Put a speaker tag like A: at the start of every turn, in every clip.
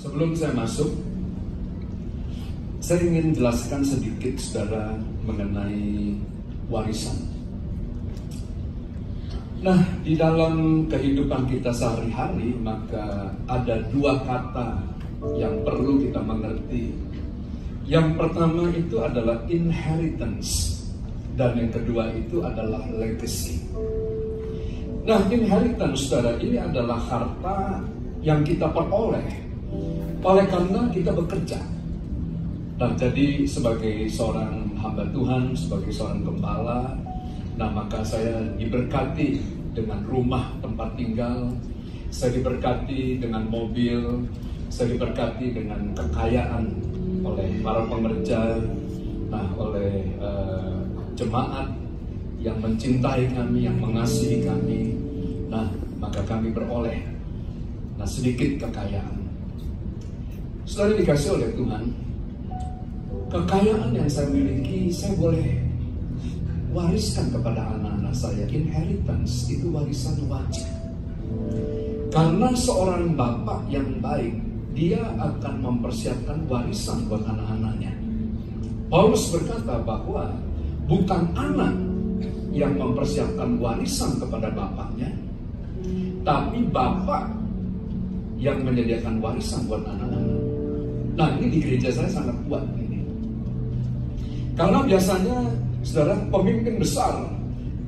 A: Sebelum saya masuk, saya ingin jelaskan sedikit saudara mengenai warisan. Nah, di dalam kehidupan kita sehari-hari, maka ada dua kata yang perlu kita mengerti. Yang pertama itu adalah inheritance, dan yang kedua itu adalah legacy. Nah, inheritance, saudara, ini adalah harta yang kita peroleh oleh karena kita bekerja. Nah, jadi sebagai seorang hamba Tuhan, sebagai seorang gembala, nah maka saya diberkati dengan rumah tempat tinggal, saya diberkati dengan mobil, saya diberkati dengan kekayaan oleh para pengerja, nah oleh jemaat yang mencintai kami, yang mengasihi kami. Nah, maka kami beroleh sedikit kekayaan. Saudara dikasih oleh Tuhan, kekayaan yang saya miliki, saya boleh wariskan kepada anak-anak saya. Inheritance itu warisan wajib. Karena seorang bapak yang baik, dia akan mempersiapkan warisan buat anak-anaknya. Paulus berkata bahwa bukan anak yang mempersiapkan warisan kepada bapaknya, tapi bapak yang menyediakan warisan buat anak-anak. Nah, ini di gereja saya sangat kuat ini. Karena biasanya, saudara, pemimpin besar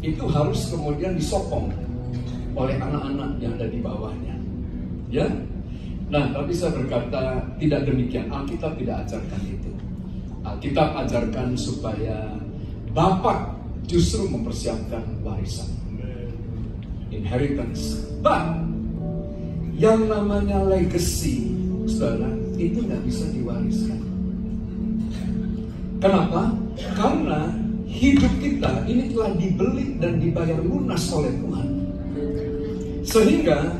A: itu harus kemudian disokong oleh anak-anak yang ada di bawahnya. Ya? Nah, tapi saya berkata tidak demikian. Alkitab tidak ajarkan itu. Alkitab ajarkan supaya bapak justru mempersiapkan warisan. Inheritance. But yang namanya legacy, saudara, itu nggak bisa diwariskan. Kenapa? Karena hidup kita ini telah dibeli dan dibayar lunas oleh Tuhan. Sehingga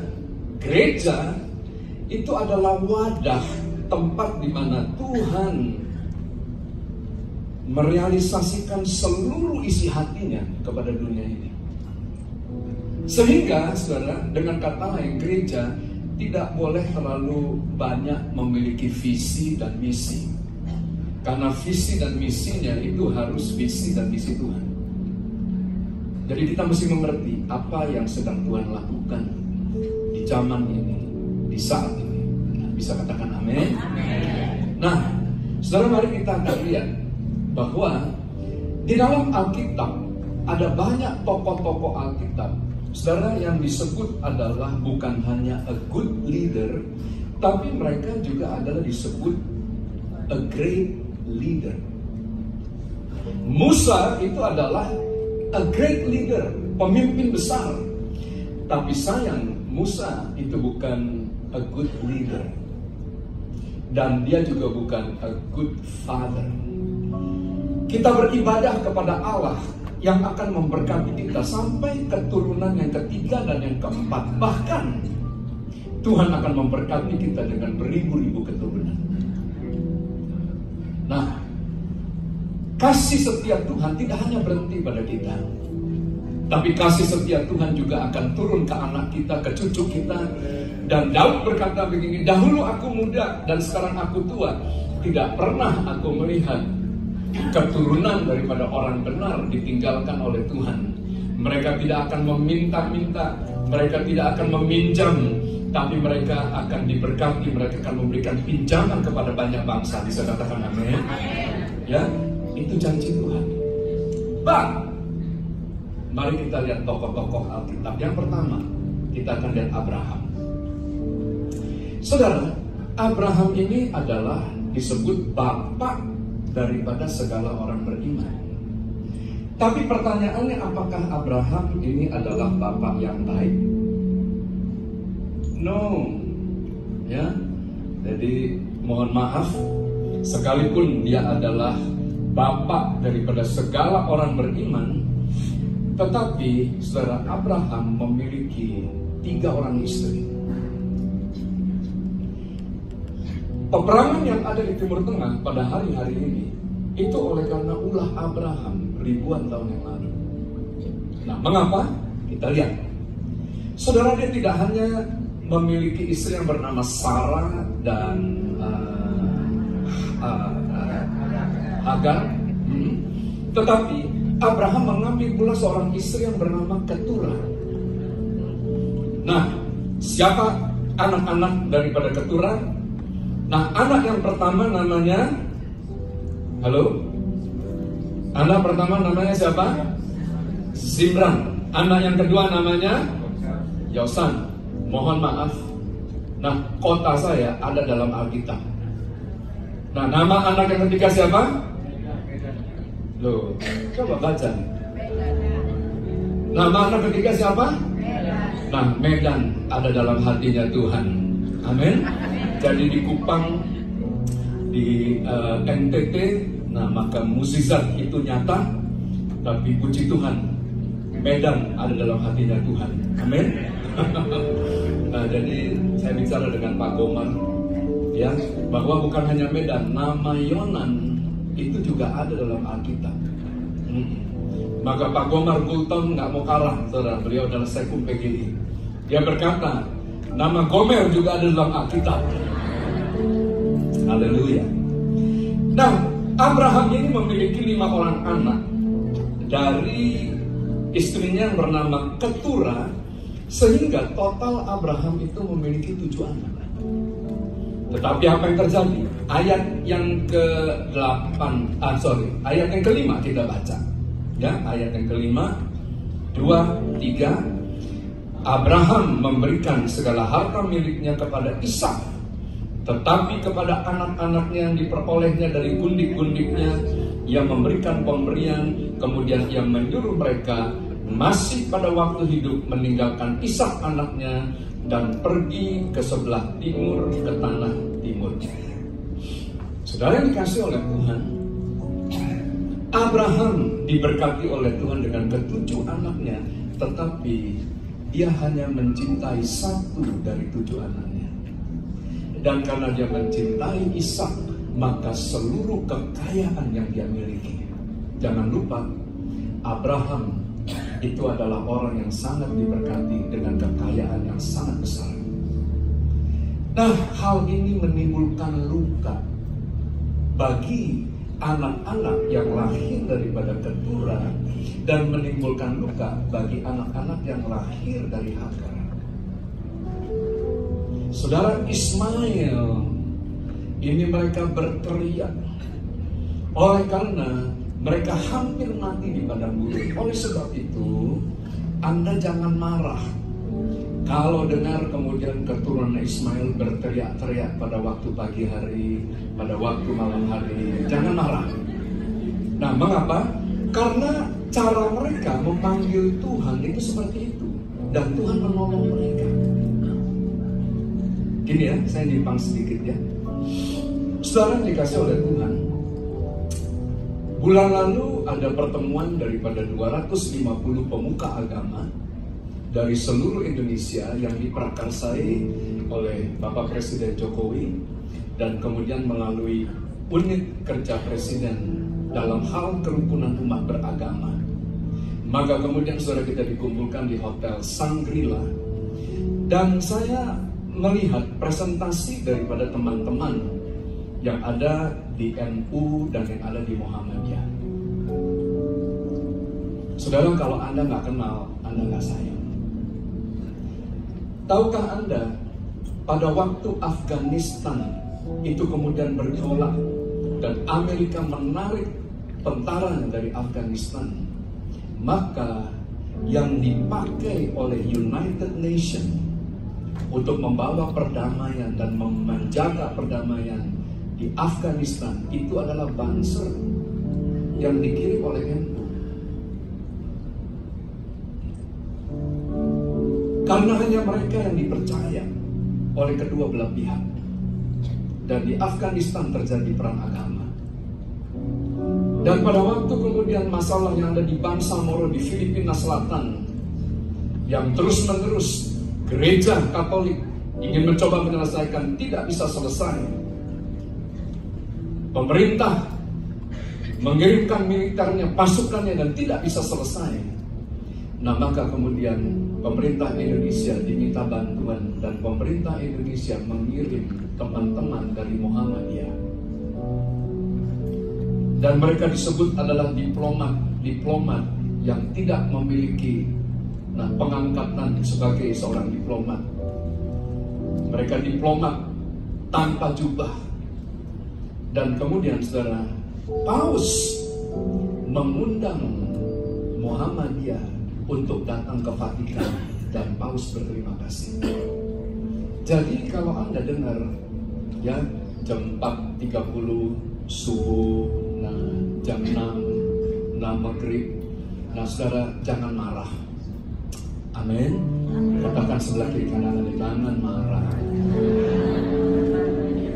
A: gereja itu adalah wadah, tempat di mana Tuhan merealisasikan seluruh isi hatinya kepada dunia ini. Sehingga, saudara, dengan kata lain, gereja tidak boleh terlalu banyak memiliki visi dan misi. Karena visi dan misinya itu harus visi dan misi Tuhan. Jadi kita mesti mengerti apa yang sedang Tuhan lakukan di zaman ini, di saat ini. Bisa katakan amin? Nah, saudara, mari kita akan lihat bahwa di dalam Alkitab ada banyak tokoh-tokoh Alkitab, saudara, yang disebut adalah bukan hanya a good leader, tapi mereka juga adalah disebut a great leader. Musa itu adalah a great leader, pemimpin besar. Tapi sayang, Musa itu bukan a good leader. Dan dia juga bukan a good father. Kita beribadah kepada Allah yang akan memberkati kita sampai keturunan yang ketiga dan yang keempat. Bahkan Tuhan akan memberkati kita dengan beribu-ribu keturunan. Nah, kasih setia Tuhan tidak hanya berhenti pada kita, tapi kasih setia Tuhan juga akan turun ke anak kita, ke cucu kita. Dan Daud berkata begini, dahulu aku muda dan sekarang aku tua, tidak pernah aku melihat keturunan daripada orang benar ditinggalkan oleh Tuhan. Mereka tidak akan meminta-minta, mereka tidak akan meminjam, tapi mereka akan diberkati, mereka akan memberikan pinjaman kepada banyak bangsa. Bisa katakan amin? Ya, itu janji Tuhan. Bah, mari kita lihat tokoh-tokoh Alkitab. Yang pertama, kita akan lihat Abraham. Saudara, Abraham ini adalah disebut bapak daripada segala orang beriman. Tapi pertanyaannya, apakah Abraham ini adalah bapak yang baik? No. Ya. Jadi mohon maaf, sekalipun dia adalah bapak daripada segala orang beriman, tetapi saudara, Abraham memiliki 3 orang istri. Peperangan yang ada di Timur Tengah pada hari-hari ini itu oleh karena ulah Abraham ribuan tahun yang lalu. Nah, mengapa? Kita lihat. Saudara, dia tidak hanya memiliki istri yang bernama Sarah dan Hagar. Tetapi Abraham mengambil pula seorang istri yang bernama Keturah. Nah, siapa anak-anak daripada Keturah? Nah, anak yang pertama namanya, anak pertama namanya siapa? Zimran. Anak yang kedua namanya Yosan. Mohon maaf. Nah, kota saya ada dalam Alkitab. Nah, nama anak yang ketiga siapa? Loh, coba baca. Nama anak ketiga siapa? Nah, Medan ada dalam hatinya Tuhan. Amin. Jadi di Kupang, di NTT, nah maka mukjizat itu nyata. Tapi puji Tuhan, Medan ada dalam hatinya Tuhan. Amin. Nah, jadi saya bicara dengan Pak Gomar, ya, bahwa bukan hanya Medan, nama Yonan itu juga ada dalam Alkitab. Maka Pak Gomar Gultom nggak mau kalah, saudara. Beliau adalah Sekum PGI. Dia berkata, nama Gomer juga ada dalam Alkitab. Haleluya. Nah, Abraham ini memiliki 5 orang anak dari istrinya yang bernama Keturah, sehingga total Abraham itu memiliki 7 anak. Tetapi apa yang terjadi? Ayat yang ayat yang kelima kita baca. Ya, ayat yang kelima, 2, 3. Abraham memberikan segala harta miliknya kepada Ishak, tetapi kepada anak-anaknya yang diperolehnya dari gundik-gundiknya, ia memberikan pemberian. Kemudian ia menyuruh mereka masih pada waktu hidup meninggalkan Ishak anaknya dan pergi ke sebelah timur, ke tanah timur. Saudara yang dikasih oleh Tuhan, Abraham diberkati oleh Tuhan dengan ke-7 anaknya, tetapi dia hanya mencintai 1 dari 7 anaknya. Dan karena dia mencintai Ishak, maka seluruh kekayaan yang dia miliki. Jangan lupa, Abraham itu adalah orang yang sangat diberkati dengan kekayaan yang sangat besar. Nah, hal ini menimbulkan luka bagi anak-anak yang lahir daripada Keturah, dan menimbulkan luka bagi anak-anak yang lahir dari Hagar. Saudara, Ismail ini mereka berteriak oleh karena mereka hampir mati di padang gurun. Oleh sebab itu, Anda jangan marah kalau dengar kemudian keturunan Ismail berteriak-teriak pada waktu pagi hari, pada waktu malam hari. Jangan marah. Nah, mengapa? Karena cara mereka memanggil Tuhan itu seperti itu, dan Tuhan menolong mereka. Gini ya, saya nyimpang sedikit ya. Saudara dikasih oleh Tuhan, bulan lalu ada pertemuan daripada 250 pemuka agama dari seluruh Indonesia yang diprakarsai oleh Bapak Presiden Jokowi, dan kemudian melalui unit kerja Presiden dalam hal kerukunan umat beragama. Maka kemudian saudara kita dikumpulkan di Hotel Shangri-La, dan saya melihat presentasi daripada teman-teman yang ada di NU dan yang ada di Muhammadiyah. Saudara, kalau Anda nggak kenal, Anda nggak sayang. Tahukah Anda, pada waktu Afghanistan itu kemudian bergolak dan Amerika menarik tentara dari Afghanistan, maka yang dipakai oleh United Nations untuk membawa perdamaian dan menjaga perdamaian di Afghanistan itu adalah banser yang dikirim oleh NU. Karena hanya mereka yang dipercaya oleh kedua belah pihak. Dan di Afghanistan terjadi perang agama. Dan pada waktu kemudian masalah yang ada di Bangsa Moro di Filipina Selatan, yang terus-menerus gereja Katolik ingin mencoba menyelesaikan, tidak bisa selesai. Pemerintah mengirimkan militernya, pasukannya, dan tidak bisa selesai. Nah, maka kemudian pemerintah Indonesia diminta bantuan dan pemerintah Indonesia mengirim teman-teman dari Muhammadiyah. Dan mereka disebut adalah diplomat yang tidak memiliki pengangkatan sebagai seorang diplomat. Mereka diplomat tanpa jubah. Dan kemudian saudara, Paus mengundang Muhammadiyah untuk datang ke Vatikan dan Paus berterima kasih. Jadi kalau Anda dengar ya jam 4.30 subuh, jam 6 maghrib, saudara jangan marah. Amin. Katakan sebelah kiri kanan, jangan marah.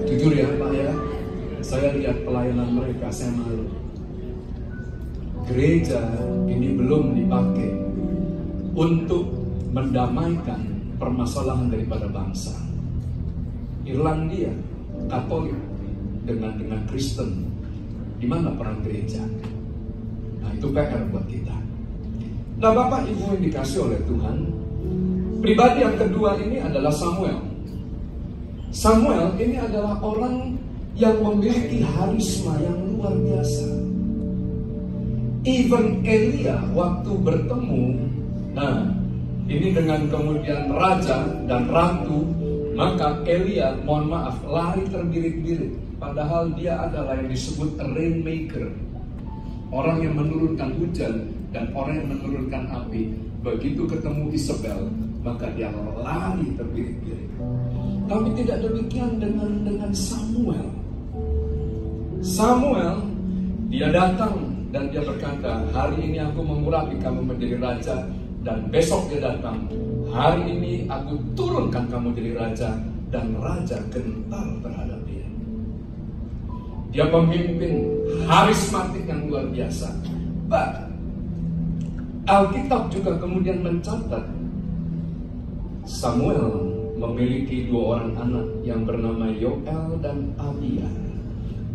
A: Jujur ya Pak ya, saya lihat pelayanan mereka, saya malu. Gereja ini belum dipakai untuk mendamaikan permasalahan daripada bangsa. Irlandia Katolik dengan Kristen, di mana peran gereja? Nah, itu PR buat kita. Nah, Bapak Ibu yang dikasih oleh Tuhan, pribadi yang kedua ini adalah Samuel. Samuel ini adalah orang yang memiliki harisma yang luar biasa. Even Elia waktu bertemu, ini dengan kemudian raja dan ratu, maka Elia, mohon maaf, lari terbirit-birit. Padahal dia adalah yang disebut rainmaker, orang yang menurunkan hujan dan orang yang menurunkan api. Begitu ketemu Isabel, maka dia lari terbirit-birit. Tapi tidak demikian dengan Samuel. Samuel, dia datang dan dia berkata, hari ini aku mengurapi kamu menjadi raja. Dan besok dia datang, hari ini aku turunkan kamu jadi raja. Dan raja gentar terhadap dia. Dia pemimpin harismatik yang luar biasa. But Alkitab juga kemudian mencatat Samuel memiliki dua orang anak yang bernama Yoel dan Abia.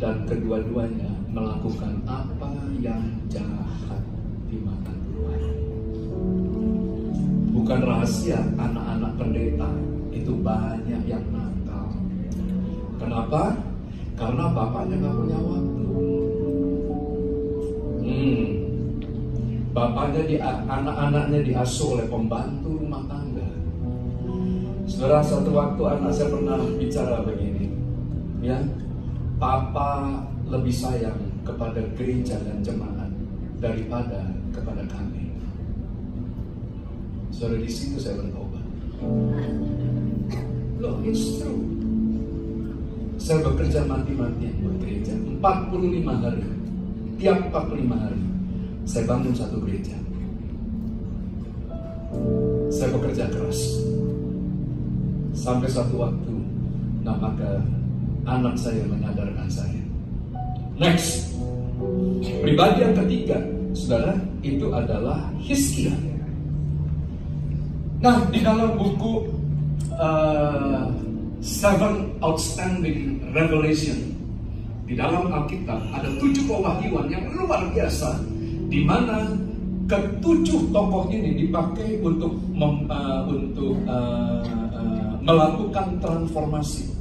A: Dan kedua-duanya melakukan apa yang jahat di mata Tuhan. Bukan rahasia, anak-anak pendeta itu banyak yang nakal. Kenapa? Karena bapaknya gak punya waktu. Bapaknya anak-anaknya diasuh oleh pembantu rumah tangga. Saudara, satu waktu anak saya pernah bicara begini, ya, Papa lebih sayang kepada gereja dan jemaat daripada kepada kami. Saudara, di situ saya bertobat. Loh, it's true. Saya bekerja mati-matian buat gereja 45 hari. Tiap 45 hari saya bangun satu gereja. Saya bekerja keras. Sampai satu waktu, maka anak saya menyadarkan saya. Next, pribadi yang ketiga, saudara, itu adalah Hizkia. Nah, di dalam buku Seven Outstanding Revelation, di dalam Alkitab ada 7 pewahyuan yang luar biasa, di mana ketujuh tokoh ini dipakai untuk melakukan transformasi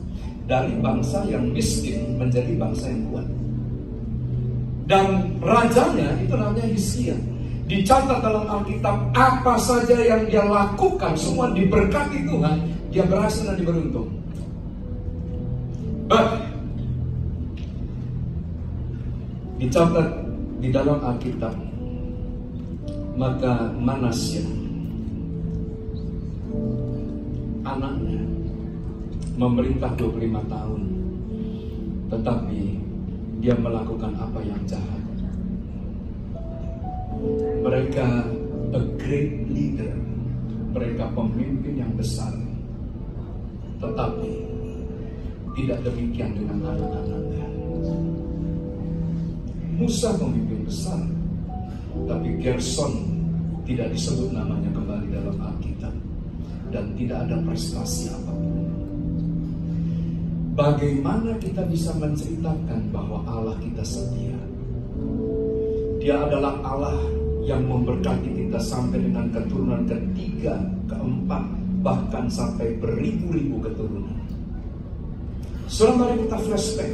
A: dari bangsa yang miskin menjadi bangsa yang kuat. Dan rajanya itu namanya Hizkia. Dicatat dalam Alkitab, apa saja yang dia lakukan semua diberkati Tuhan. Dia berhasil dan beruntung. Dicatat di dalam Alkitab, maka Manasya, anaknya, memerintah 25 tahun, tetapi dia melakukan apa yang jahat. Mereka a great leader, mereka pemimpin yang besar, tetapi tidak demikian dengan anak-anaknya. Musa pemimpin besar, tapi Gerson tidak disebut namanya kembali dalam Alkitab, dan tidak ada prestasi apapun. Bagaimana kita bisa menceritakan bahwa Allah kita setia? Dia adalah Allah yang memberkati kita kita sampai dengan keturunan ketiga, keempat, bahkan sampai beribu-ribu keturunan. Saudara, mari kita flashback.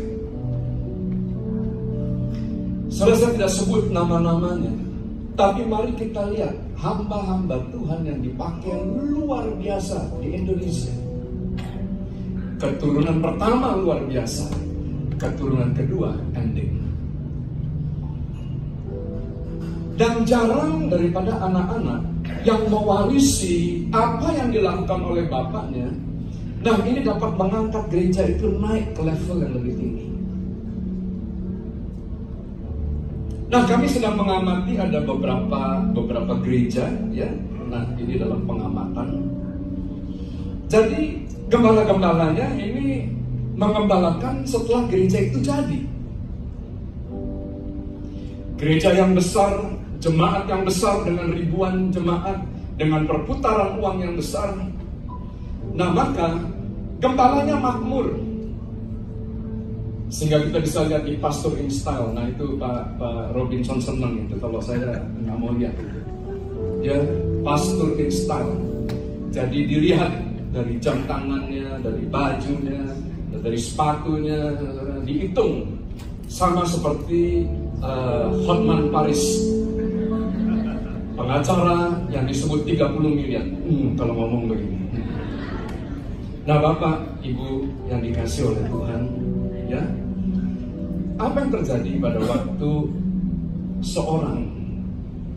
A: Saudara, saya tidak sebut nama-namanya, tapi mari kita lihat hamba-hamba Tuhan yang dipakai luar biasa di Indonesia. Keturunan pertama luar biasa, keturunan kedua ending. Dan jarang daripada anak-anak yang mewarisi apa yang dilakukan oleh bapaknya. Nah, ini dapat mengangkat gereja itu naik ke level yang lebih tinggi. Nah, kami sedang mengamati ada beberapa gereja, ya. Nah, ini dalam pengamatan. Jadi gembala-gembalanya ini mengembalakan setelah gereja itu jadi. Gereja yang besar, jemaat yang besar dengan ribuan jemaat, dengan perputaran uang yang besar. Nah, maka gembalanya makmur. Sehingga kita bisa lihat di Pastor in Style. Nah, itu Pak Robinson senang itu kalau saya nggak mau lihat itu. Ya, Pastor in Style. Jadi dilihat dari jam tangannya, dari bajunya, dari sepatunya, dihitung sama seperti Hotman Paris, pengacara yang disebut 30 miliar. Kalau ngomong begini. Nah, Bapak, Ibu yang dikasih oleh Tuhan, ya, apa yang terjadi pada waktu seorang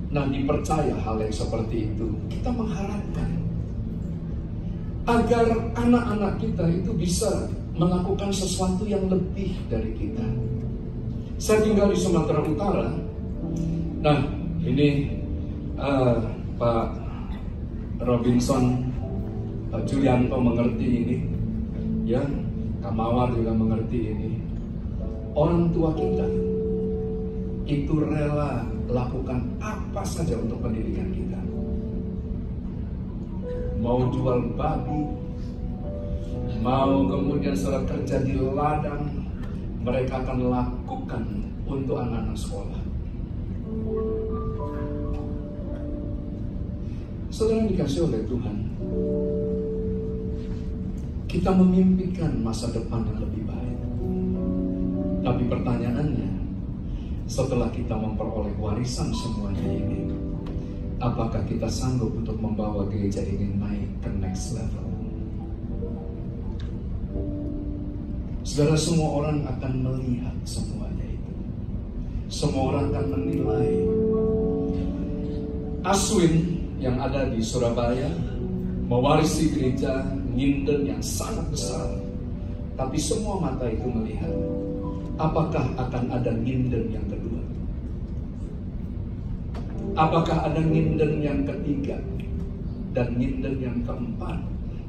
A: dipercaya hal yang seperti itu? Kita mengharapkan agar anak-anak kita itu bisa melakukan sesuatu yang lebih dari kita. Saya tinggal di Sumatera Utara. Nah, ini Pak Robinson, Pak Julianto mengerti ini, ya, Kak Mawar juga mengerti ini. Orang tua kita itu rela lakukan apa saja untuk pendidikan kita. Mau jual babi, mau kemudian saudara kerja di ladang, mereka akan lakukan untuk anak-anak sekolah. Saudara yang dikasih oleh Tuhan, kita memimpikan masa depan yang lebih baik. Tapi pertanyaannya, setelah kita memperoleh warisan semuanya ini, apakah kita sanggup untuk membawa gereja ini naik ke next level? Saudara, semua orang akan melihat semuanya itu. Semua orang akan menilai. Aswin yang ada di Surabaya mewarisi gereja nginden yang sangat besar. Tapi semua mata itu melihat. Apakah akan ada nginden yang kedua? Apakah ada nginden yang ketiga? Dan nginden yang keempat?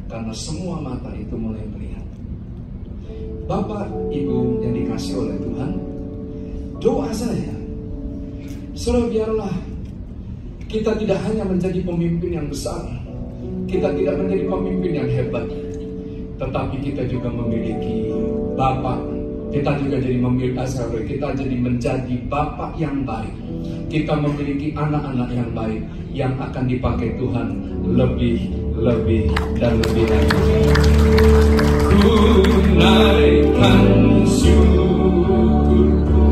A: Karena semua mata itu mulai melihat. Bapak, Ibu yang dikasih oleh Tuhan, doa saya, saudara, biarlah kita tidak hanya menjadi pemimpin yang besar, kita tidak menjadi pemimpin yang hebat, tetapi kita juga memiliki Bapak. Kita juga jadi menjadi Bapak yang baik. Kita memiliki anak-anak yang baik yang akan dipakai Tuhan lebih dan lebih lagi. Ku naikkan syukurku,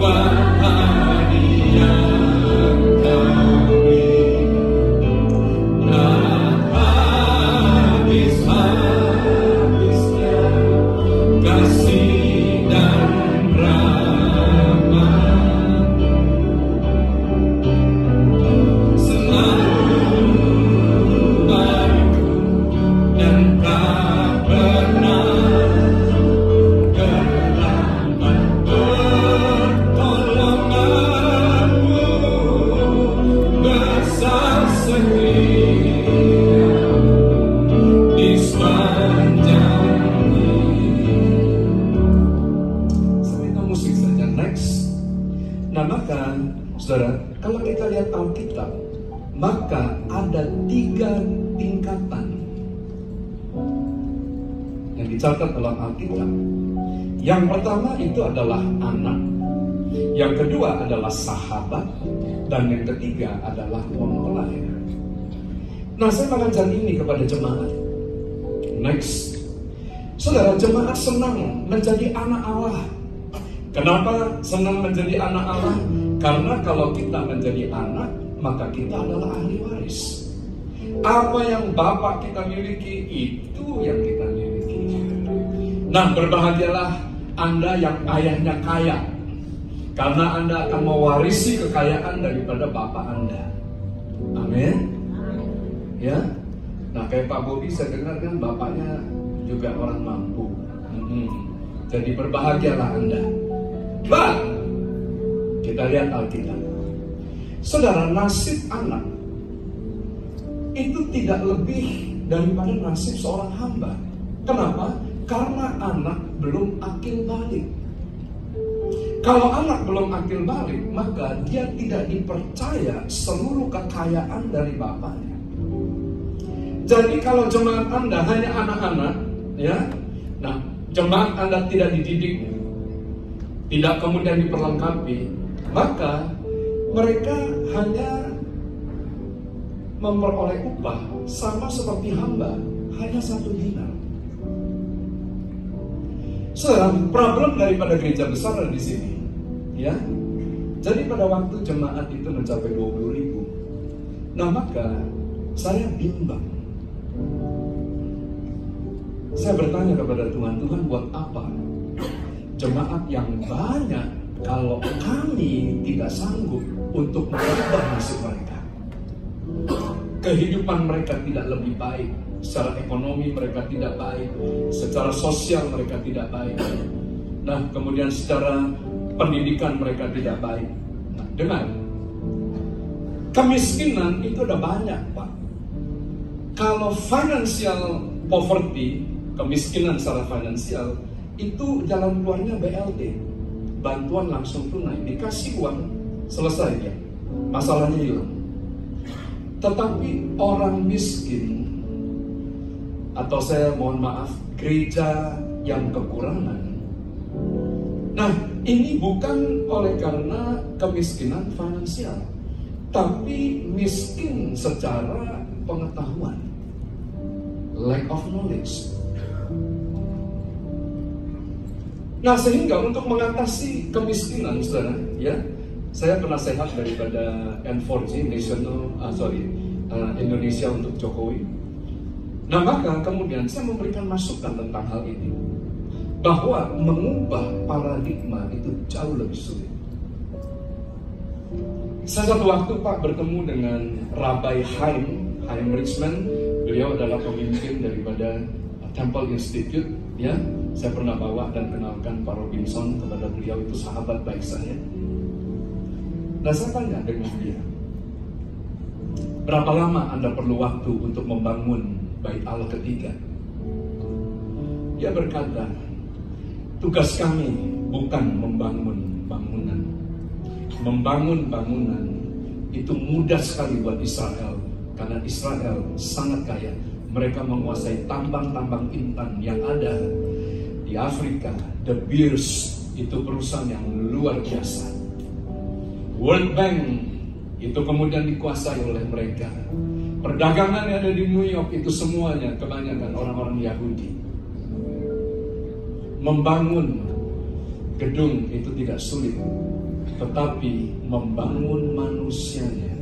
A: wahai yang kami, tak habis-habisnya kasih dan rahmat, selalu bagiku dan tak pernah terlambat. Pertolonganmu besar setia di sepanjang cerita musik saja. Next. Nah, maka saudara, kalau kita lihat Alkitab, maka ada 3 tingkatan yang dicatat dalam Alkitab. Yang pertama itu adalah anak. Yang kedua adalah sahabat. Dan yang ketiga adalah mempelai. Nah, saya mengajar ini kepada jemaat. Next. Saudara, jemaat senang menjadi anak Allah. Kenapa senang menjadi anak Allah? Karena kalau kita menjadi anak, maka kita adalah ahli waris. Apa yang Bapak kita miliki, itu yang kita miliki. Nah, berbahagialah Anda yang ayahnya kaya, karena Anda akan mewarisi kekayaan daripada Bapak Anda. Amin. Ya. Nah, kayak Pak Bobi, saya dengar kan bapaknya juga orang mampu. Jadi berbahagialah Anda. Bah, kita lihat Alkitab. Saudara, nasib anak itu tidak lebih daripada nasib seorang hamba. Kenapa? Karena anak belum akil balik. Kalau anak belum akil balik, maka dia tidak dipercaya seluruh kekayaan dari bapaknya. Jadi kalau jemaat Anda hanya anak-anak, ya, nah jemaat Anda tidak dididik, tidak kemudian diperlengkapi, maka mereka hanya memperoleh upah sama seperti hamba, hanya 1 dinar. Saudara, problem daripada gereja besar ada di sini, ya. Jadi pada waktu jemaat itu mencapai 20.000, nah maka saya bimbang. Saya bertanya kepada Tuhan, Tuhan buat apa jemaat yang banyak kalau kami tidak sanggup untuk mengubah nasib mereka? Kehidupan mereka tidak lebih baik, secara ekonomi mereka tidak baik, secara sosial mereka tidak baik. Nah, kemudian secara pendidikan mereka tidak baik. Nah, dengar, kemiskinan itu udah banyak, Pak. Kalau financial poverty, kemiskinan secara finansial, itu jalan keluarnya BLT, bantuan langsung tunai, dikasih uang, selesai ya, masalahnya hilang. Tetapi orang miskin, atau saya mohon maaf, gereja yang kekurangan, nah ini bukan oleh karena kemiskinan finansial, tapi miskin secara pengetahuan, lack of knowledge. Nah, sehingga untuk mengatasi kemiskinan, saudara, ya, saya penasehat daripada N4G, Indonesia untuk Jokowi. Nah, maka kemudian saya memberikan masukan tentang hal ini, bahwa mengubah paradigma itu jauh lebih sulit. Saya satu waktu, Pak, bertemu dengan Rabbi Chaim Richman. Beliau adalah pemimpin daripada Temple Institute, ya. Saya pernah bawa dan kenalkan Pak Robinson kepada beliau, itu sahabat baik saya. Nah, saya tanya dengan dia, berapa lama Anda perlu waktu untuk membangun Bait Allah ketiga? Dia berkata, tugas kami bukan membangun bangunan. Membangun bangunan itu mudah sekali buat Israel, karena Israel sangat kaya. Mereka menguasai tambang-tambang intan yang ada di Afrika. De Beers itu perusahaan yang luar biasa. World Bank itu kemudian dikuasai oleh mereka. Perdagangan yang ada di New York itu semuanya kebanyakan orang-orang Yahudi. Membangun gedung itu tidak sulit, tetapi membangun manusianya,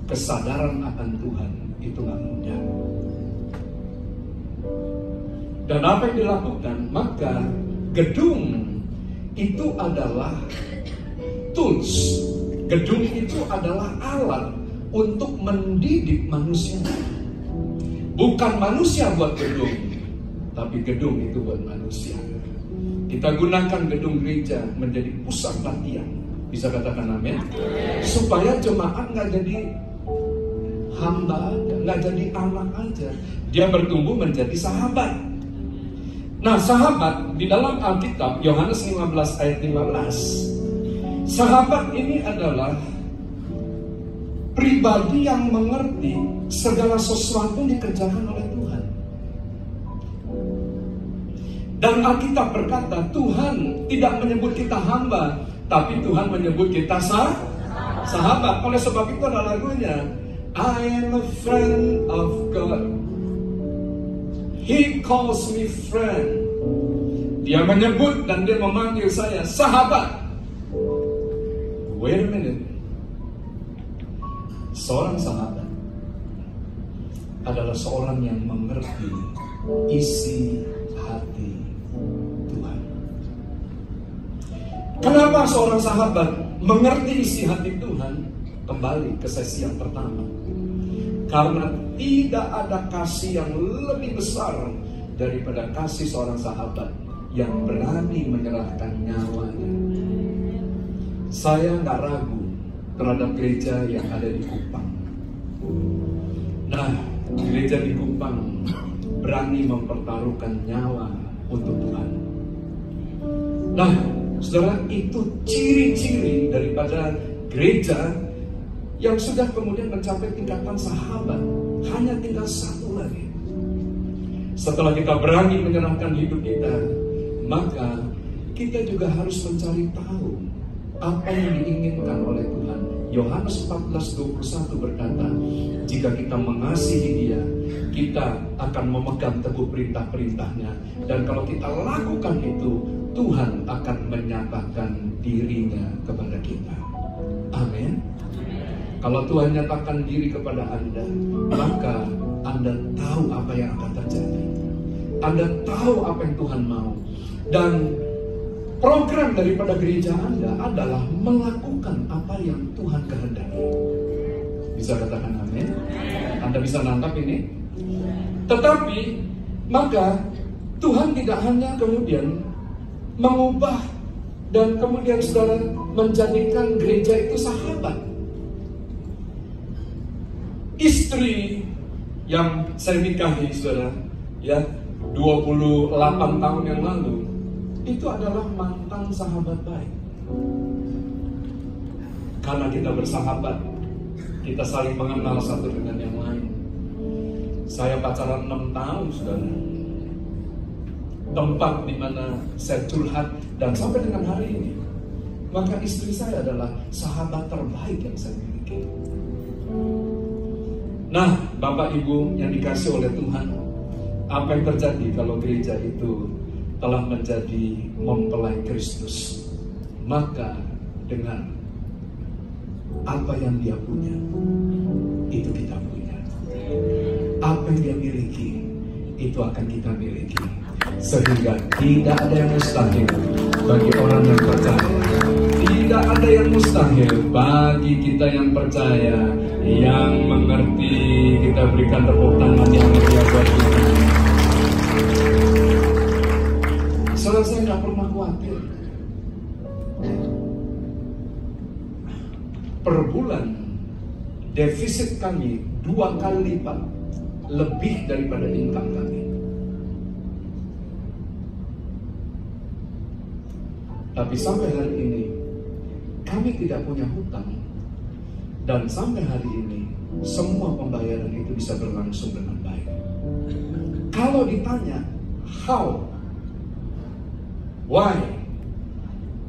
A: kesadaran akan Tuhan, itu nggak mudah. Dan apa yang dilakukan? Maka gedung itu adalah tools. Gedung itu adalah alat untuk mendidik manusia. Bukan manusia buat gedung, tapi gedung itu buat manusia. Kita gunakan gedung gereja menjadi pusat latihan. Bisa katakan amin? Supaya jemaat nggak jadi hamba, nggak jadi anak aja. Dia bertumbuh menjadi sahabat. Nah, sahabat di dalam Alkitab, Yohanes 15 ayat 15, sahabat ini adalah pribadi yang mengerti segala sesuatu dikerjakan oleh Tuhan. Dan Alkitab berkata, Tuhan tidak menyebut kita hamba, tapi Tuhan menyebut kita sahabat. Oleh sebab itu ada lagunya, I am a friend of God. He calls me friend. Dia menyebut dan dia memanggil saya sahabat. Wait a minute. Seorang sahabat adalah seorang yang mengerti isi hati Tuhan. Kenapa seorang sahabat mengerti isi hati Tuhan? Kembali ke sesi yang pertama. Karena tidak ada kasih yang lebih besar daripada kasih seorang sahabat yang berani menyerahkan nyawanya. Saya nggak ragu terhadap gereja yang ada di Kupang. Nah, gereja di Kupang berani mempertaruhkan nyawa untuk Tuhan. Nah, saudara, itu ciri-ciri daripada gereja yang sudah kemudian mencapai tingkatan sahabat. Hanya tinggal satu lagi. Setelah kita berani menyerahkan hidup kita, maka kita juga harus mencari tahu apa yang diinginkan oleh Tuhan. Yohanes 14:21 berkata, jika kita mengasihi Dia, kita akan memegang teguh perintah-perintahnya. Dan kalau kita lakukan itu, Tuhan akan menyatakan dirinya kepada kita. Amin. Kalau Tuhan nyatakan diri kepada Anda, maka Anda tahu apa yang akan terjadi. Anda tahu apa yang Tuhan mau. Dan program daripada gereja Anda adalah melakukan apa yang Tuhan kehendaki. Bisa katakan amin? Anda bisa nangkap ini? Tetapi, maka Tuhan tidak hanya kemudian mengubah dan kemudian saudara menjadikan gereja itu sahabat. Istri yang saya nikahi, saudara, ya 28 tahun yang lalu, itu adalah mantan sahabat baik. Karena kita bersahabat, kita saling mengenal satu dengan yang lain. Saya pacaran 6 tahun, saudara. Tempat di mana saya curhat dan sampai dengan hari ini, maka istri saya adalah sahabat terbaik yang saya miliki. Nah, Bapak Ibu yang dikasih oleh Tuhan, apa yang terjadi kalau gereja itu telah menjadi mempelai Kristus? Maka dengan apa yang dia punya, itu kita punya. Apa yang dia miliki, itu akan kita miliki. Sehingga tidak ada yang mustahil bagi orang yang percaya. Tidak ada yang mustahil bagi kita yang percaya, yang mengerti. Kita berikan tepuk tangan yang meriah buat kita. Saudara, saya nggak pernah khawatir. Per bulan defisit kami 2 kali lipat lebih daripada income kami. Tapi sampai hari ini kami tidak punya hutang. Dan sampai hari ini semua pembayaran itu bisa berlangsung dengan baik. Kalau ditanya how, why,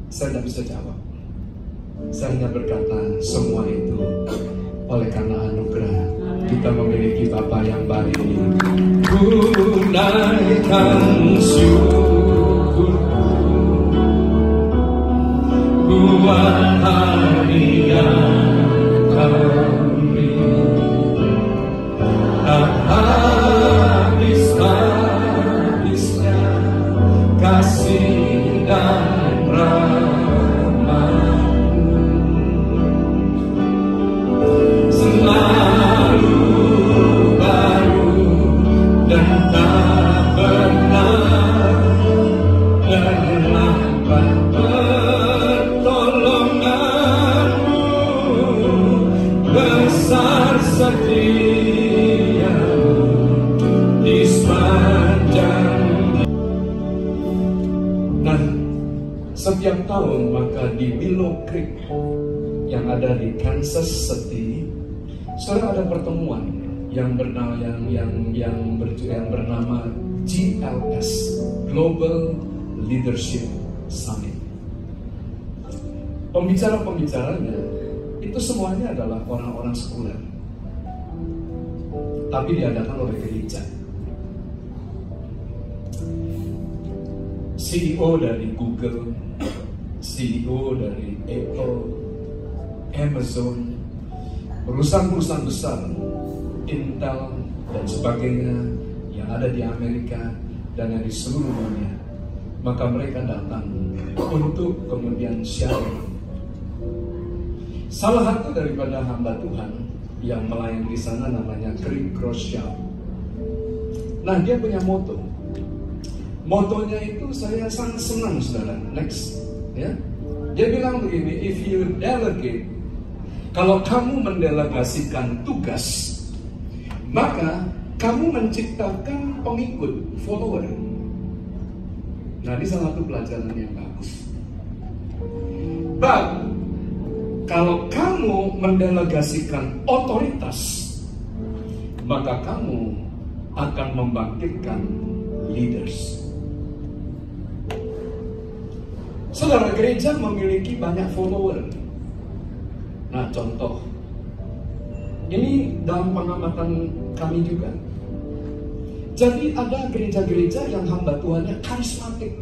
A: saya tidak bisa jawab. Saya hanya berkata semua itu oleh karena anugerah kita memiliki Bapa yang baik. Ku naikkan syukur buat hari yang kami tak habis-habisnya kasih dan rahmat-Mu selalu baru dan tak pernah terlambat. Besar setia-Mu di sepanjang. Nah, setiap tahun maka di Willow Creek yang ada di Kansas City, saudara, ada pertemuan yang bernama GLS, Global Leadership Summit. pembicara-pembicaranya itu semuanya adalah orang-orang sekuler, tapi diadakan oleh gereja. CEO dari Google, CEO dari Apple, Amazon, perusahaan-perusahaan besar, Intel dan sebagainya yang ada di Amerika dan yang di seluruh dunia, maka mereka datang untuk kemudian sharing. Salah satu daripada hamba Tuhan yang melayani di sana namanya Craig Groeschel. Nah, dia punya moto. Motonya itu saya sangat senang, saudara. Next, ya. Dia bilang begini, if you delegate, kalau kamu mendelegasikan tugas, maka kamu menciptakan pengikut, follower. Nah, ini salah satu pelajaran yang bagus. But kalau kamu mendelegasikan otoritas, maka kamu akan membangkitkan leaders. Saudara, gereja memiliki banyak follower. Nah, contoh ini dalam pengamatan kami juga. Jadi ada gereja-gereja yang hamba Tuhannya karismatik.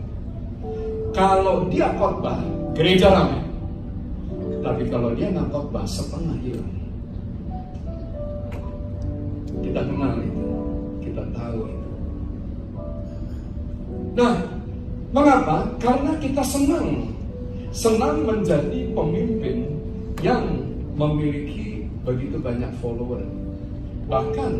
A: Kalau dia khotbah, gereja ramai. Tapi kalau dia nggak khotbah, setengah hilang. Kita kenal itu, kita tahu itu. Nah, mengapa? Karena kita senang menjadi pemimpin yang memiliki begitu banyak follower. Bahkan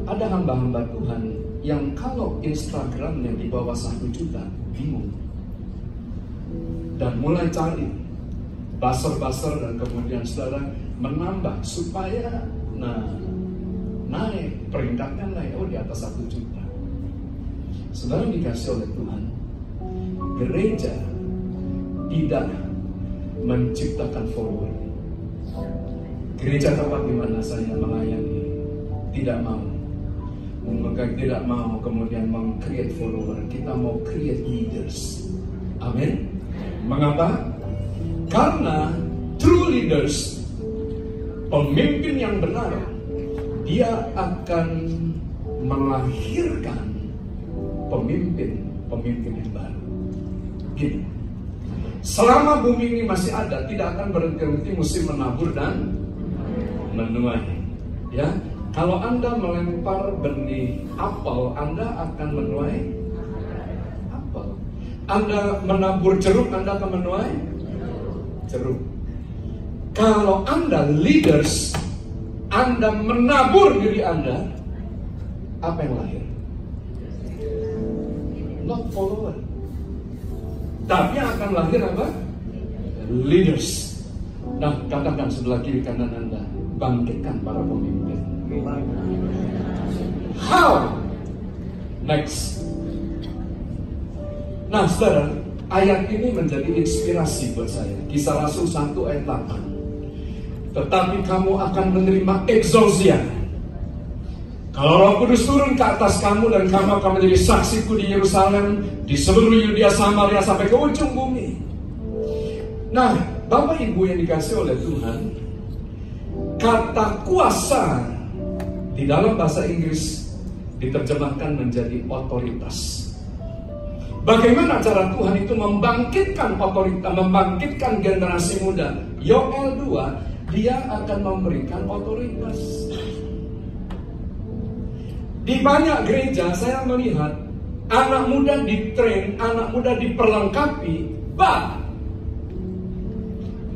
A: ada hamba-hamba Tuhan yang kalau Instagramnya di bawah 1 juta, bingung. Dan mulai cari buzzer dan kemudian saudara menambah supaya naik, peringkatnya naik, di atas 1 juta. Saudara dikasih oleh Tuhan, gereja tidak menciptakan follower. Gereja tempat di mana saya melayani tidak mau. Maka tidak mau kemudian meng-create follower. Kita mau create leaders. Amin. Mengapa? Karena true leaders, pemimpin yang benar, dia akan melahirkan pemimpin yang baru. Gini, selama bumi ini masih ada, tidak akan berhenti musim menabur dan menuai. Ya, kalau Anda melempar benih apel, Anda akan menuai apel. Anda menabur jeruk, Anda akan menuai jeruk. Kalau Anda leaders, Anda menabur diri Anda, apa yang lahir? Not follower. Tapi yang akan lahir apa? Leaders. Nah, katakan sebelah kiri kanan Anda, bangkitkan para pemimpin. How? Next. Nah, saudara, ayat ini menjadi inspirasi buat saya. Kisah Rasul 1 ayat 8. Tetapi kamu akan menerima exousia. Kalau Roh Kudus turun ke atas kamu dan kamu akan menjadi saksiku di Yerusalem, di seluruh Yudea, Samaria, sampai ke ujung bumi. Nah, Bapak Ibu yang dikasih oleh Tuhan, kata kuasa di dalam bahasa Inggris diterjemahkan menjadi otoritas. Bagaimana cara Tuhan itu membangkitkan otoritas, membangkitkan generasi muda? Yoel 2, dia akan memberikan otoritas. Di banyak gereja saya melihat anak muda ditrain, anak muda diperlengkapi, but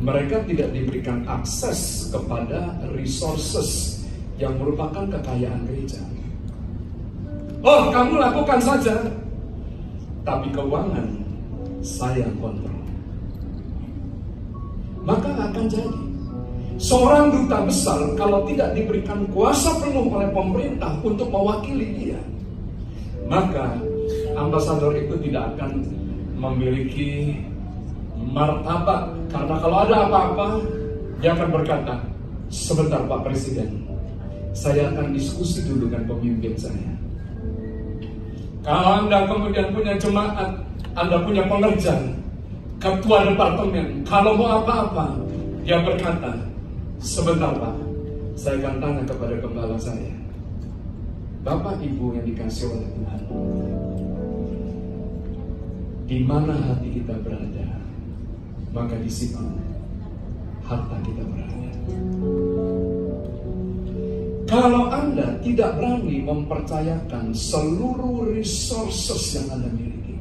A: mereka tidak diberikan akses kepada resources yang merupakan kekayaan gereja. Oh, kamu lakukan saja, tapi keuangan saya kontrol. Maka akan jadi seorang duta besar kalau tidak diberikan kuasa penuh oleh pemerintah untuk mewakili dia, maka ambasador itu tidak akan memiliki martabat. Karena kalau ada apa-apa, dia akan berkata, sebentar Pak Presiden, saya akan diskusi dulu dengan pemimpin saya. Kalau Anda kemudian punya jemaat, Anda punya pengerjaan, ketua departemen. Kalau mau apa-apa, dia berkata, sebentar Pak, saya akan tanya kepada gembala saya. Bapak Ibu yang dikasih oleh Tuhan, di mana hati kita berada, maka di situ harta kita berada. Kalau Anda tidak berani mempercayakan seluruh resources yang Anda miliki,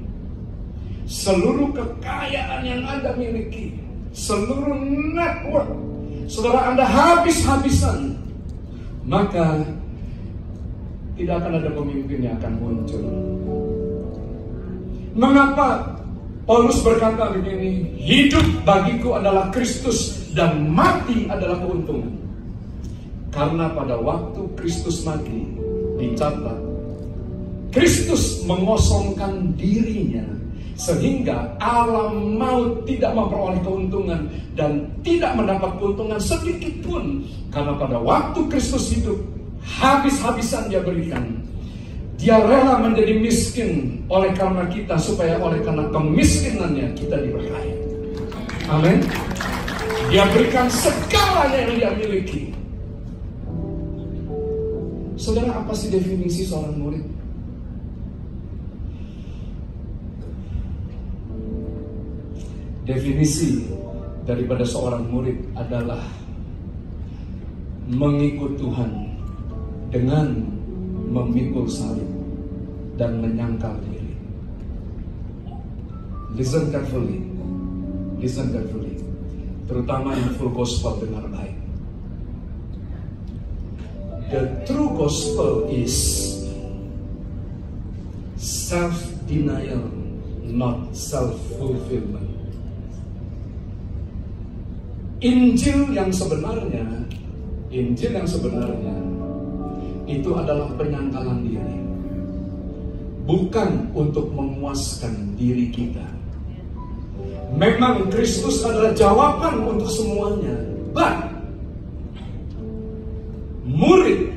A: seluruh kekayaan yang Anda miliki, seluruh network, saudara Anda habis-habisan, maka tidak akan ada pemimpin yang akan muncul. Mengapa Paulus berkata begini, hidup bagiku adalah Kristus dan mati adalah keuntungan. Karena pada waktu Kristus mati, dicatat, Kristus mengosongkan dirinya, sehingga alam maut tidak memperoleh keuntungan dan tidak mendapat keuntungan sedikit pun. Karena pada waktu Kristus hidup, habis-habisan dia berikan. Dia rela menjadi miskin oleh karena kita, supaya oleh karena kemiskinannya kita diberkati. Amin. Dia berikan segalanya yang dia miliki. Saudara, apa sih definisi seorang murid? Definisi daripada seorang murid adalah mengikut Tuhan dengan memikul salib dan menyangkal diri. Listen carefully. Listen carefully. Terutama yang full gospel, dengar baik. The true gospel is self-denial, not self-fulfillment. Injil yang sebenarnya itu adalah penyangkalan diri, bukan untuk memuaskan diri kita. Memang Kristus adalah jawaban untuk semuanya, but murid,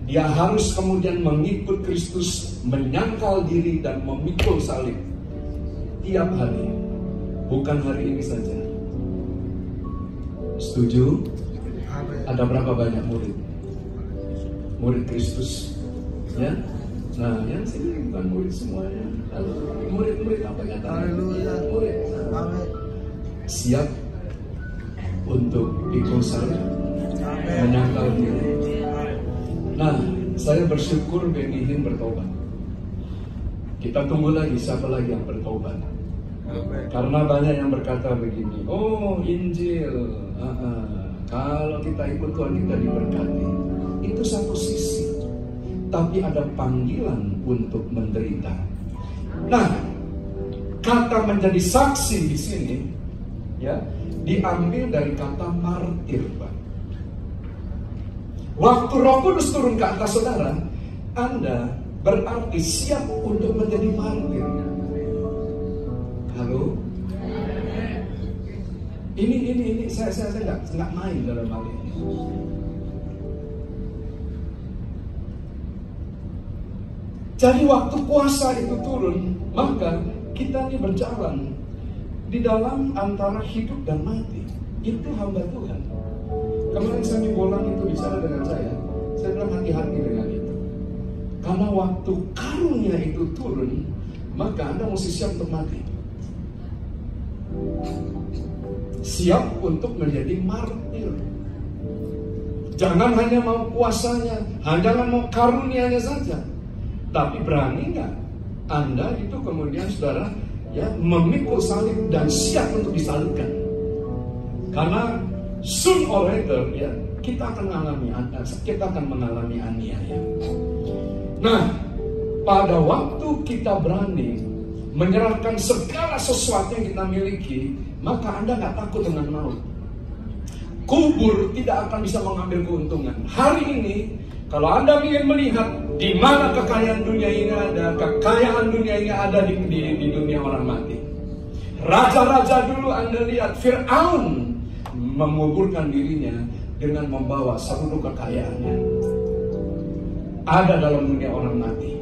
A: dia harus kemudian mengikut Kristus, menyangkal diri dan memikul salib tiap hari, bukan hari ini saja. Setuju? Ada berapa banyak murid? Murid Kristus, ya? Nah, yang sini bukan murid semuanya. Murid-murid apa katanya? Murid. Siap untuk pikul salib, menyangkal diri. Nah, saya bersyukur Benny Hinn bertobat. Kita tunggu lagi siapa lagi yang bertobat. Karena banyak yang berkata begini, oh Injil, kalau kita ikut Tuhan kita diberkati. Itu satu sisi, tapi ada panggilan untuk menderita. Nah, kata menjadi saksi di sini, ya, diambil dari kata martir, Pak. Waktu Roh Kudus turun ke atas saudara, Anda berarti siap untuk menjadi martir. Halo? Ini saya nggak main dalam hal ini. Jadi waktu kuasa itu turun, maka kita ini berjalan di dalam antara hidup dan mati. Itu hamba Tuhan. Kemarin Sami Bolang itu bicara dengan saya bilang hati-hati dengan itu. Karena waktu karunia itu turun, maka Anda mesti siap untuk mati. Siap untuk menjadi martir. Jangan hanya mau kuasanya, jangan mau karunianya saja, tapi berani nggak Anda itu kemudian saudara ya memikul salib dan siap untuk disalibkan. Karena soon or later ya kita akan mengalami aniaya. Nah, pada waktu kita berani menyerahkan segala sesuatu yang kita miliki, maka Anda nggak takut dengan maut. Kubur tidak akan bisa mengambil keuntungan. Hari ini, kalau Anda ingin melihat di mana kekayaan dunia ini ada, kekayaan dunia ini ada di dunia orang mati. Raja-raja dulu Anda lihat, Fir'aun menguburkan dirinya dengan membawa seluruh kekayaannya. Ada dalam dunia orang mati.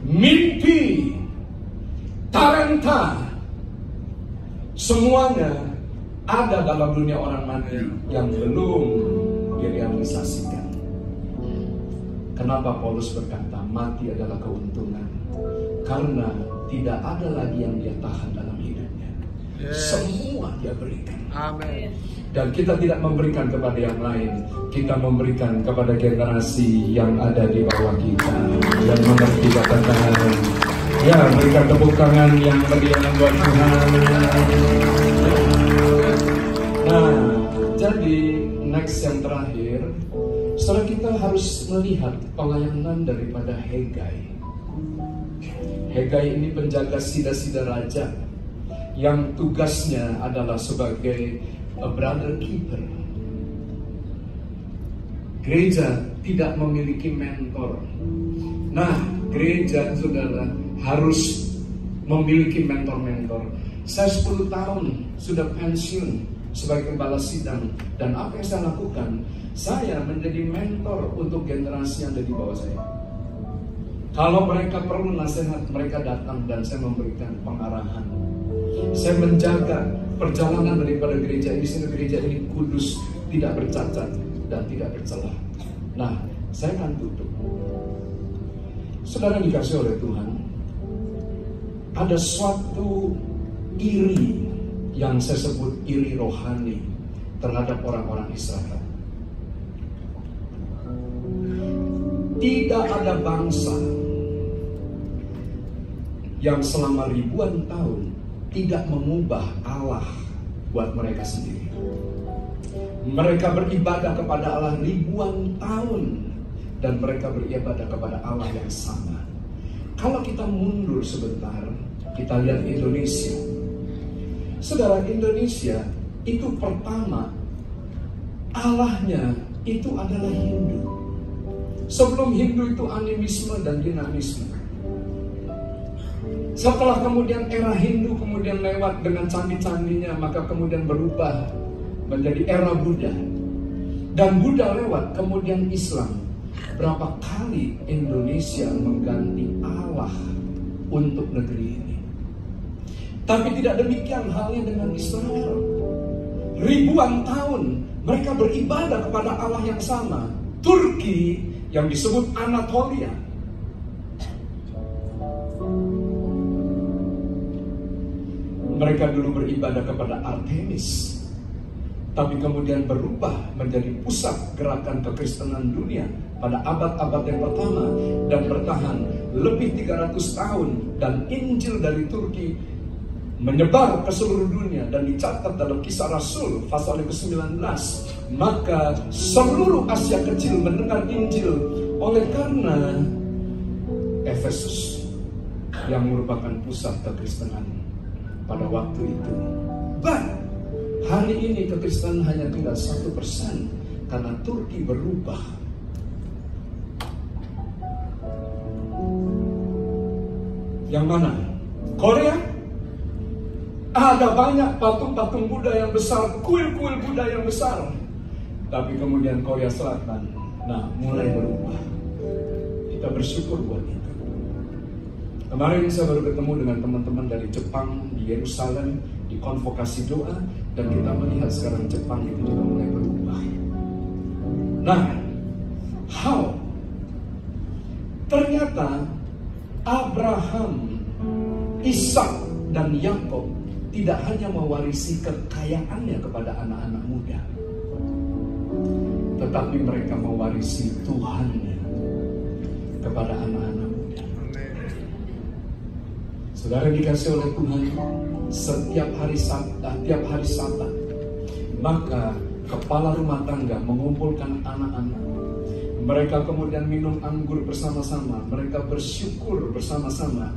A: Mimpi, talenta, Semuanya ada dalam dunia orang mati yang belum direalisasikan. Kenapa Paulus berkata mati adalah keuntungan? Karena tidak ada lagi yang dia tahan dalam hidupnya. Semua dia berikan.
B: Amin.
A: Dan kita tidak memberikan kepada yang lain, kita memberikan kepada generasi yang ada di bawah kita, yang mengerti kata-kata. Ya, berikan tepuk tangan yang meriah buat Tuhan. Nah, jadi next yang terakhir, setelah kita harus melihat pelayanan daripada Hegai. Hegai ini penjaga sida-sida raja yang tugasnya adalah sebagai a brother keeper. Gereja tidak memiliki mentor. Nah, gereja saudara harus memiliki mentor-mentor. Saya 10 tahun sudah pensiun sebagai kepala sidang, dan apa yang saya lakukan? Saya menjadi mentor untuk generasi yang ada di bawah saya. Kalau mereka perlu nasihat, mereka datang dan saya memberikan pengarahan. Saya menjaga perjalanan daripada gereja ini sehingga gereja ini kudus, tidak bercacat dan tidak bercelah. Nah, saya akan tutup. Saudara dikasih oleh Tuhan, ada suatu iri yang saya sebut iri rohani terhadap orang-orang Israel. Tidak ada bangsa yang selama ribuan tahun tidak mengubah Allah buat mereka sendiri. Mereka beribadah kepada Allah ribuan tahun dan mereka beribadah kepada Allah yang sama. Kalau kita mundur sebentar, kita lihat Indonesia. Saudara, Indonesia itu pertama Allahnya itu adalah Hindu. Sebelum Hindu itu animisme dan dinamisme. Setelah kemudian era Hindu kemudian lewat dengan candi-candinya, maka kemudian berubah menjadi era Buddha. Dan Buddha lewat, kemudian Islam. Berapa kali Indonesia mengganti Allah untuk negeri ini. Tapi tidak demikian halnya dengan Israel. Ribuan tahun mereka beribadah kepada Allah yang sama. Turki yang disebut Anatolia. Mereka dulu beribadah kepada Artemis, tapi kemudian berubah menjadi pusat gerakan kekristenan dunia pada abad-abad yang pertama dan bertahan lebih 300 tahun, dan Injil dari Turki menyebar ke seluruh dunia dan dicatat dalam Kisah Rasul pasal ke-19. Maka seluruh Asia Kecil mendengar Injil oleh karena Efesus yang merupakan pusat kekristenan pada waktu itu. But hari ini kekristenan hanya tinggal 1% karena Turki berubah. Yang mana? Korea? Ada banyak patung-patung Buddha yang besar, kuil-kuil Buddha yang besar. Tapi kemudian Korea Selatan, mulai berubah. Kita bersyukur buat itu. Kemarin saya baru ketemu dengan teman-teman dari Jepang di Yerusalem di konvokasi doa, dan kita melihat sekarang Jepang itu juga mulai berubah. Nah, how? Ternyata Abraham, Ishak dan Yakub tidak hanya mewarisi kekayaannya kepada anak-anak muda, tetapi mereka mewarisi Tuhannya kepada anak-anak muda. Saudara dikasih oleh Tuhan, setiap hari Sabat, maka kepala rumah tangga mengumpulkan anak-anak. Mereka kemudian minum anggur bersama-sama, mereka bersyukur bersama-sama,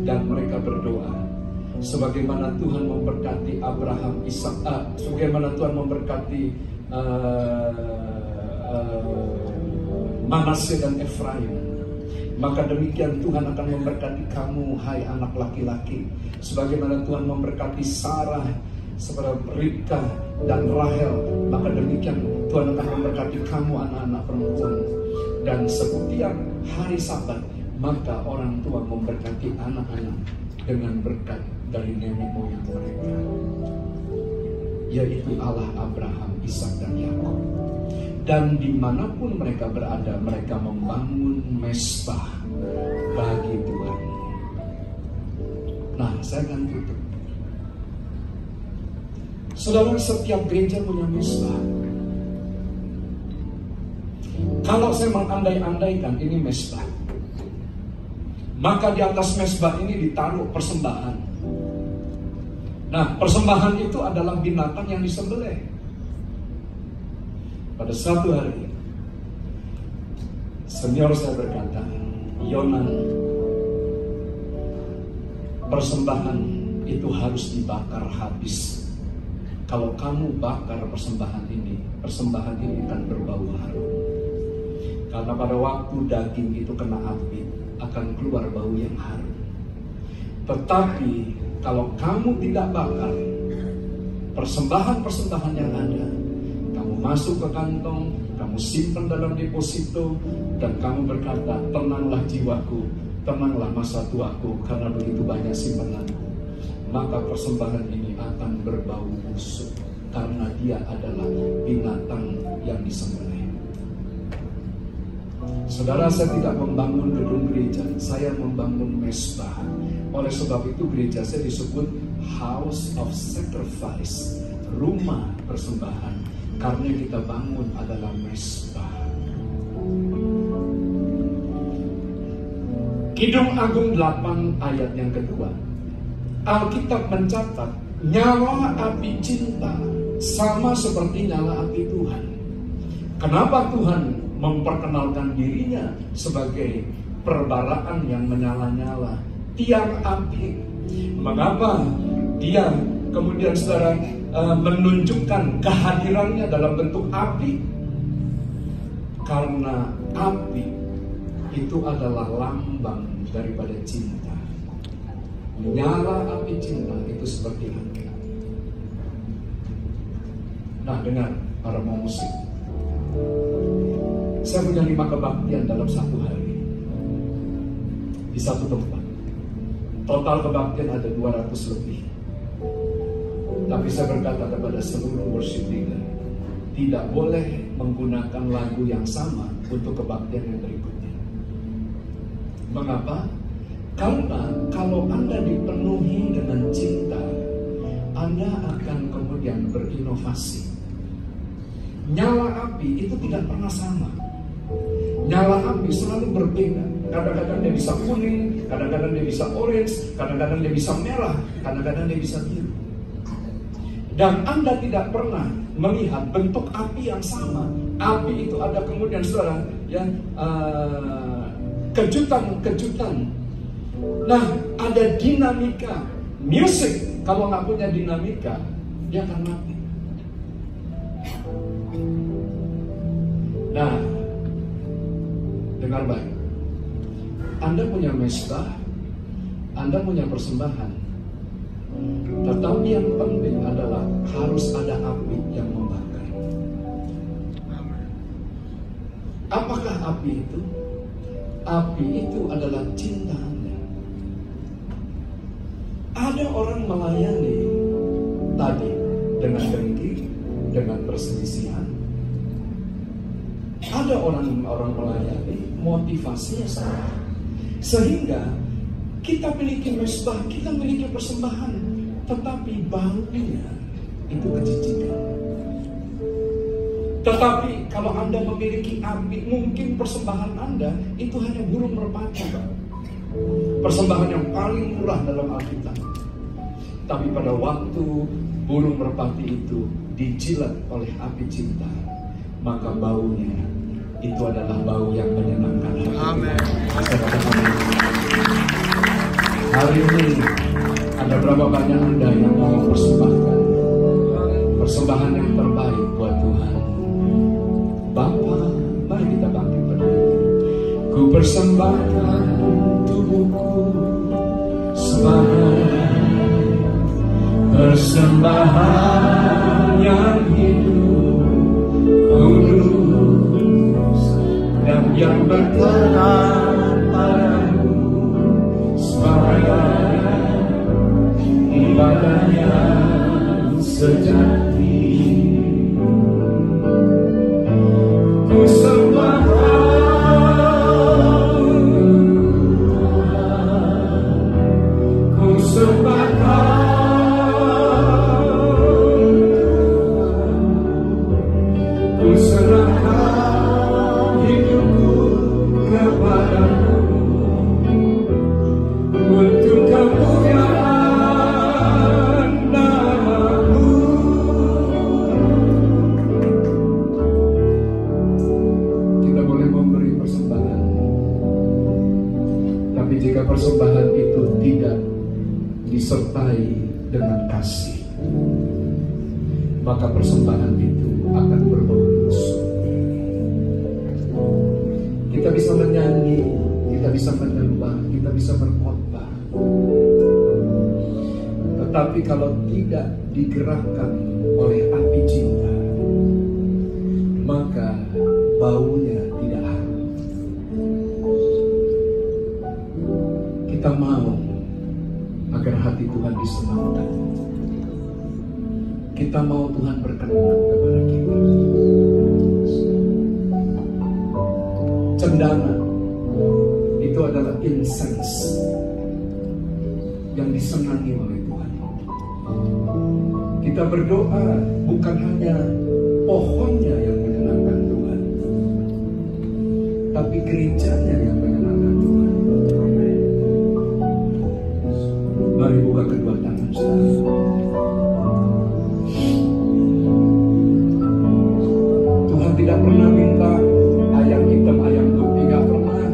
A: dan mereka berdoa. Sebagaimana Tuhan memberkati Abraham, Ishak, sebagaimana Tuhan memberkati Manasye dan Efraim, maka demikian Tuhan akan memberkati kamu, hai anak laki-laki. Sebagaimana Tuhan memberkati Sarah, seperti Ribka dan Rahel, maka demikian Tuhan akan memberkati kamu, anak-anak perempuan. Dan setiap hari Sabat, maka orang tua memberkati anak-anak dengan berkat dari nenek moyang mereka. yaitu Allah Abraham, Ishak, dan Yakub. Dan dimanapun mereka berada, mereka membangun mezbah bagi Tuhan. Nah, saya akan tutup. Saudara, setiap gereja punya mezbah. Kalau saya mengandai-andaikan ini mezbah, maka di atas mezbah ini ditaruh persembahan. Nah, persembahan itu adalah binatang yang disembelih. Pada suatu hari, senior saya berkata, Yonan, persembahan itu harus dibakar habis. Kalau kamu bakar persembahan ini akan berbau harum. Karena pada waktu daging itu kena api, akan keluar bau yang harum. Tetapi kalau kamu tidak bakar persembahan-persembahan yang ada, kamu masuk ke kantong, kamu simpan dalam deposito, dan kamu berkata, tenanglah jiwaku, tenanglah masa tuaku, karena begitu banyak simpananku. Maka persembahan ini akan berbau busuk, karena dia adalah binatang yang disembelih. Saudara, saya tidak membangun gedung gereja, saya membangun mezbah. Oleh sebab itu gereja saya disebut House of Sacrifice, rumah persembahan, karena kita bangun adalah mezbah. Kidung Agung 8 ayat yang kedua, Alkitab mencatat nyala api cinta sama seperti nyala api Tuhan. Kenapa Tuhan memperkenalkan dirinya sebagai perbaraan yang menyala-nyala, tiang api? Mengapa dia kemudian saudara menunjukkan kehadirannya dalam bentuk api? Karena api itu adalah lambang daripada cinta. Nyala api cinta itu seperti api. Nah, dengar para pemusik, saya punya 5 kebaktian dalam satu hari di satu tempat. Total kebaktian ada 200 lebih. Tapi saya berkata kepada seluruh worship leader, tidak boleh menggunakan lagu yang sama untuk kebaktian yang berikutnya. Mengapa? Karena kalau Anda dipenuhi dengan cinta, Anda akan kemudian berinovasi. Nyala api itu tidak pernah sama. Nyala api selalu berbeda. Kadang-kadang dia bisa kuning, kadang-kadang dia bisa orange, kadang-kadang dia bisa merah, kadang-kadang dia bisa biru. Dan Anda tidak pernah melihat bentuk api yang sama. Api itu ada kemudian saudara yang kejutan-kejutan. Nah, ada dinamika. Musik kalau nggak punya dinamika, dia akan mati. Nah, dengar baik. Anda punya mezbah, Anda punya persembahan. Tetapi yang penting adalah harus ada api yang membakar. Apakah api itu? Api itu adalah cinta Anda. Ada orang melayani tadi dengan dengki, dengan perselisihan. Ada orang melayani motivasinya salah. Sehingga kita miliki mezbah, kita miliki persembahan, tetapi baunya itu kejijikan. Tetapi kalau Anda memiliki api, mungkin persembahan Anda itu hanya burung merpati, Pak. Persembahan yang paling murah dalam Alkitab. Tapi pada waktu burung merpati itu dijilat oleh api cinta, maka baunya itu adalah bau yang menyenangkan hati. Amin. Hari ini ada berapa banyak Anda yang mau mempersembahkan persembahan yang terbaik buat Tuhan? Bapa, mari kita bangkit berdiri. Ku persembahkan tubuhku sebagai persembahan yang hidup, kudus dan yang berkenan padamu, sebagai ibadah yang sejati. Persembahan itu tidak disertai dengan kasih, maka persembahan itu akan berbau busuk. Kita bisa menyanyi, kita bisa menyembah, kita bisa berkhotbah, tetapi kalau tidak digerakkan oleh api cinta, maka baunya tidak harum. Kita mau agar hati Tuhan disenangkan. Kita mau Tuhan berkenan kepada kita. Cendana itu adalah incense yang disenangi oleh Tuhan. Kita berdoa bukan hanya pohonnya yang menyenangkan Tuhan, tapi gerejanya yang menyenangkan Tuhan. Mari buka kedua tangan saudara. Tuhan tidak pernah minta ayam hitam, ayam putih, tidak pernah.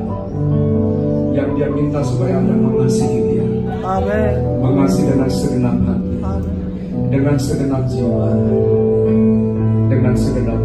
A: Yang Dia minta supaya Anda mengasihi Dia.
B: Amin.
A: Mengasihi dengan segenap hati, dengan segenap jiwa, dengan segenap